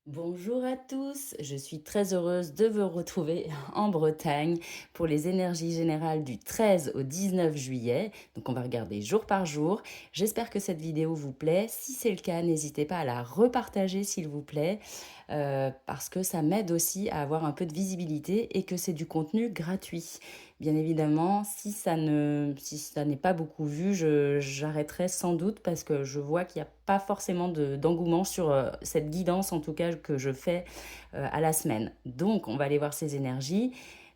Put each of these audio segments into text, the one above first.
Bonjour à tous, je suis très heureuse de vous retrouver en Bretagne pour les énergies générales du 13 au 19 juillet. Donc on va regarder jour par jour. J'espère que cette vidéo vous plaît. Si c'est le cas, n'hésitez pas à la repartager s'il vous plaît, parce que ça m'aide aussi à avoir un peu de visibilité et que c'est du contenu gratuit. Bien évidemment, si ça n'est pas beaucoup vu, j'arrêterai sans doute parce que je vois qu'il n'y a pas forcément d'engouement sur cette guidance, en tout cas, que je fais à la semaine. Donc, on va aller voir ces énergies.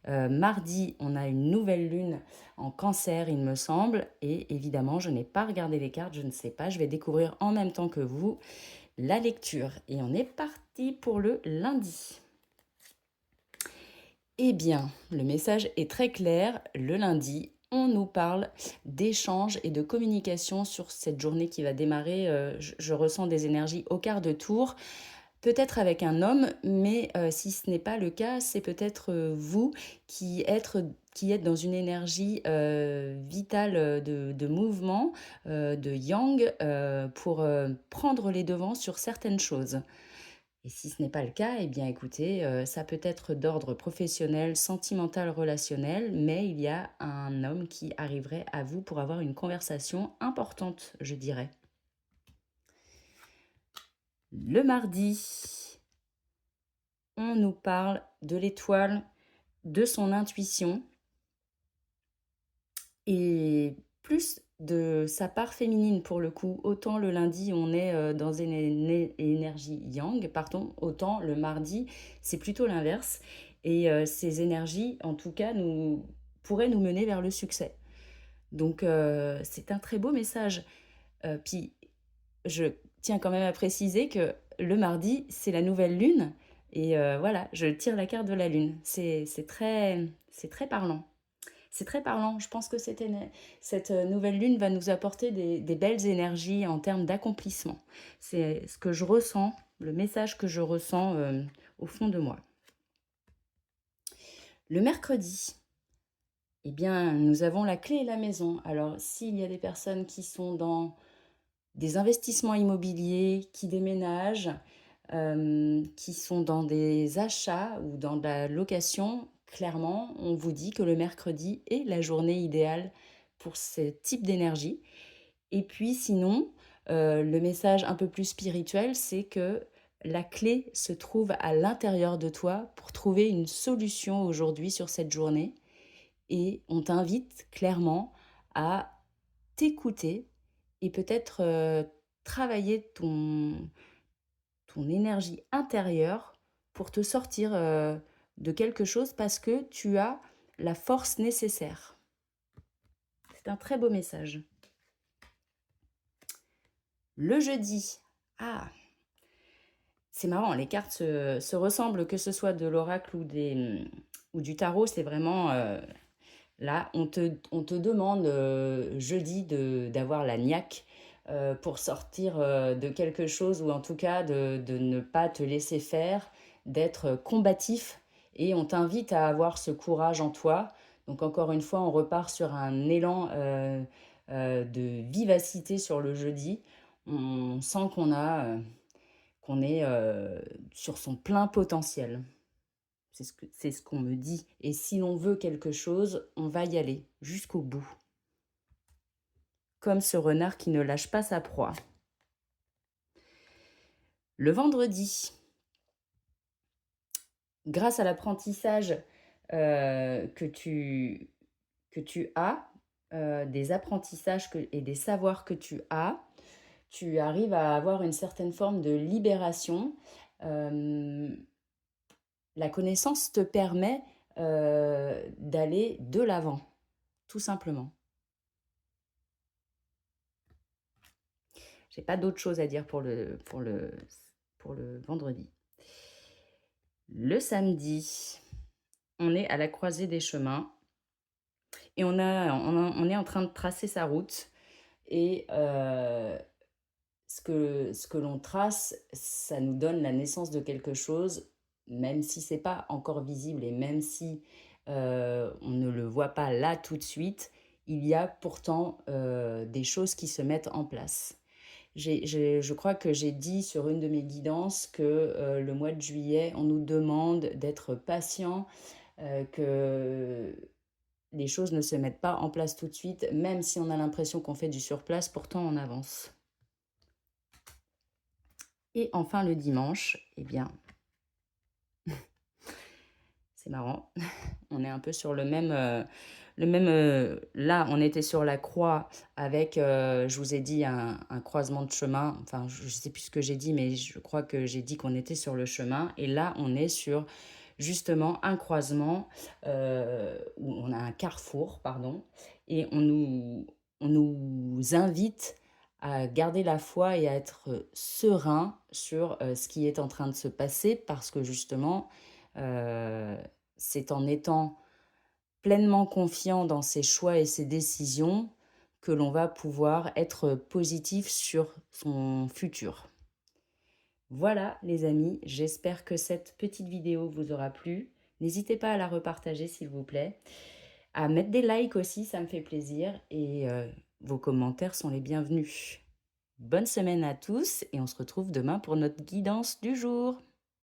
Mardi, on a une nouvelle lune en cancer, il me semble. Et évidemment, je n'ai pas regardé les cartes, je ne sais pas. Je vais découvrir en même temps que vous la lecture. Et on est parti pour le lundi. Eh bien, le message est très clair. Le lundi, on nous parle d'échanges et de communication sur cette journée qui va démarrer. Je ressens des énergies au quart de tour, peut-être avec un homme, mais si ce n'est pas le cas, c'est peut-être vous qui êtes dans une énergie vitale de mouvement, de yang, pour prendre les devants sur certaines choses. Et si ce n'est pas le cas, eh bien écoutez, ça peut être d'ordre professionnel, sentimental, relationnel, mais il y a un homme qui arriverait à vous pour avoir une conversation importante, je dirais. Le mardi, on nous parle de l'étoile, de son intuition et plus de sa part féminine pour le coup. Autant le lundi, on est dans une énergie yang, pardon, autant le mardi, c'est plutôt l'inverse. Et ces énergies, en tout cas, pourraient nous mener vers le succès. Donc, c'est un très beau message. Puis, je tiens quand même à préciser que le mardi, c'est la nouvelle lune. Et voilà, je tire la carte de la lune. C'est très parlant. C'est très parlant. Je pense que cette nouvelle lune va nous apporter des belles énergies en termes d'accomplissement. C'est ce que je ressens, le message que je ressens au fond de moi. Le mercredi, eh bien, nous avons la clé et la maison. Alors, s'il y a des personnes qui sont dans des investissements immobiliers, qui déménagent, qui sont dans des achats ou dans de la location, clairement, on vous dit que le mercredi est la journée idéale pour ce type d'énergie. Et puis sinon, le message un peu plus spirituel, c'est que la clé se trouve à l'intérieur de toi pour trouver une solution aujourd'hui sur cette journée. Et on t'invite clairement à t'écouter et peut-être travailler ton énergie intérieure pour te sortir de quelque chose parce que tu as la force nécessaire. C'est un très beau message. Le jeudi. Ah, c'est marrant, les cartes se ressemblent, que ce soit de l'oracle ou du tarot, c'est vraiment... là, on te demande jeudi d'avoir la niaque pour sortir de quelque chose ou en tout cas de ne pas te laisser faire, d'être combatif et on t'invite à avoir ce courage en toi. Donc encore une fois, on repart sur un élan de vivacité sur le jeudi. On sent qu'on est sur son plein potentiel. C'est ce qu'on me dit. Et si l'on veut quelque chose, on va y aller jusqu'au bout. Comme ce renard qui ne lâche pas sa proie. Le vendredi, grâce à l'apprentissage que tu as, des apprentissages et des savoirs que tu arrives à avoir une certaine forme de libération. Euh, la connaissance te permet d'aller de l'avant, tout simplement. J'ai pas d'autre chose à dire pour le vendredi. Le samedi, on est à la croisée des chemins et on est en train de tracer sa route. Et ce que l'on trace, ça nous donne la naissance de quelque chose, même si c'est pas encore visible et même si on ne le voit pas là tout de suite, il y a pourtant des choses qui se mettent en place. Je crois que j'ai dit sur une de mes guidances que le mois de juillet, on nous demande d'être patient, que les choses ne se mettent pas en place tout de suite, même si on a l'impression qu'on fait du surplace, pourtant on avance. Et enfin le dimanche, eh bien, c'est marrant, on est un peu sur là, on était sur la croix avec, je vous ai dit, un croisement de chemin. Enfin, je ne sais plus ce que j'ai dit, mais je crois que j'ai dit qu'on était sur le chemin. Et là, on est sur justement un croisement, où on a un carrefour, pardon, et on nous invite à garder la foi et à être serein sur ce qui est en train de se passer, parce que justement, euh, c'est en étant pleinement confiant dans ses choix et ses décisions que l'on va pouvoir être positif sur son futur. Voilà les amis, j'espère que cette petite vidéo vous aura plu. N'hésitez pas à la repartager s'il vous plaît, à mettre des likes aussi, ça me fait plaisir, et vos commentaires sont les bienvenus. Bonne semaine à tous et on se retrouve demain pour notre guidance du jour.